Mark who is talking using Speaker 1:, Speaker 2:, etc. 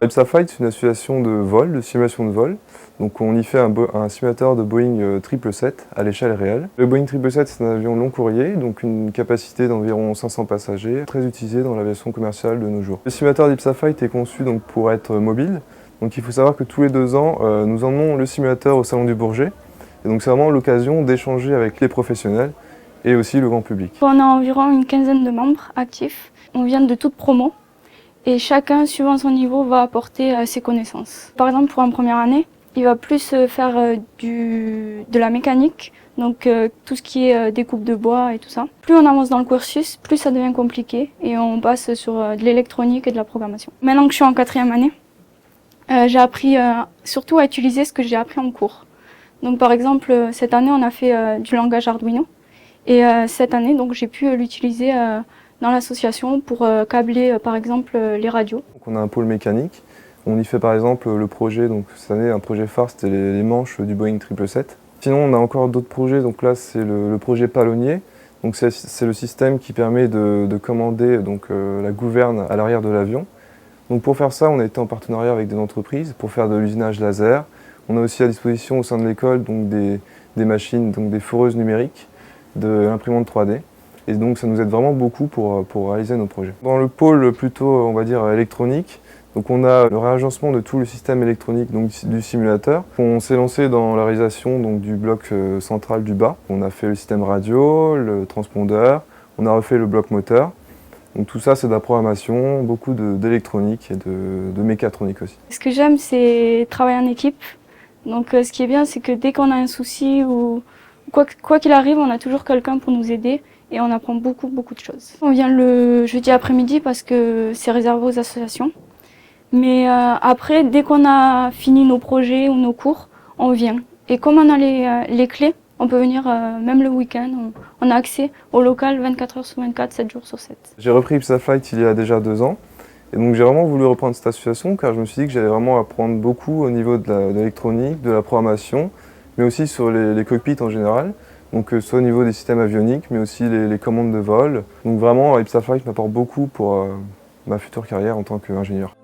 Speaker 1: IPSAFlight, c'est une association de vol, de simulation de vol. Donc on y fait un simulateur de Boeing 777 à l'échelle réelle. Le Boeing 777, c'est un avion long courrier, donc une capacité d'environ 500 passagers, très utilisé dans l'aviation commerciale de nos jours. Le simulateur d'IPSAFlight est conçu donc, pour être mobile. Donc il faut savoir que tous les 2 ans, nous emmenons le simulateur au Salon du Bourget. Et donc c'est vraiment l'occasion d'échanger avec les professionnels et aussi le grand public.
Speaker 2: On a environ une quinzaine de membres actifs. On vient de toute promo et chacun, suivant son niveau, va apporter ses connaissances. Par exemple, pour une première année, il va plus faire de la mécanique, donc tout ce qui est découpe de bois et tout ça. Plus on avance dans le cursus, plus ça devient compliqué et on passe sur de l'électronique et de la programmation. Maintenant que je suis en 4e année, j'ai appris surtout à utiliser ce que j'ai appris en cours. Donc par exemple, cette année, on a fait du langage Arduino. Et cette année, donc, j'ai pu l'utiliser dans l'association pour câbler, par exemple, les radios.
Speaker 1: Donc on a un pôle mécanique. On y fait par exemple le projet, donc cette année, un projet phare, c'était les manches du Boeing 777. Sinon, on a encore d'autres projets. Donc là, c'est le projet palonnier. Donc c'est le système qui permet de commander donc, la gouverne à l'arrière de l'avion. Donc pour faire ça, on a été en partenariat avec des entreprises pour faire de l'usinage laser. On a aussi à disposition au sein de l'école donc des machines, donc des foreuses numériques, de l'imprimante 3D. Et donc ça nous aide vraiment beaucoup pour réaliser nos projets. Dans le pôle plutôt, on va dire, électronique, donc on a le réagencement de tout le système électronique donc, du simulateur. On s'est lancé dans la réalisation donc, du bloc central du bas. On a fait le système radio, le transpondeur, on a refait le bloc moteur. Donc tout ça, c'est de la programmation, beaucoup d'électronique et de mécatronique aussi.
Speaker 2: Ce que j'aime, c'est travailler en équipe. Donc ce qui est bien, c'est que dès qu'on a un souci ou quoi qu'il arrive, on a toujours quelqu'un pour nous aider et on apprend beaucoup de choses. On vient le jeudi après-midi parce que c'est réservé aux associations. Mais après, dès qu'on a fini nos projets ou nos cours, on vient. Et comme on a les clés, on peut venir même le week-end. On a accès au local 24 heures sur 24, 7 jours sur 7.
Speaker 1: J'ai repris IPSAFlight il y a déjà 2 ans. Et donc j'ai vraiment voulu reprendre cette association car je me suis dit que j'allais vraiment apprendre beaucoup au niveau de l'électronique, de la programmation, mais aussi sur les cockpits en général. Donc soit au niveau des systèmes avioniques, mais aussi les commandes de vol. Donc vraiment, IPSAFlight m'apporte beaucoup pour ma future carrière en tant qu'ingénieur.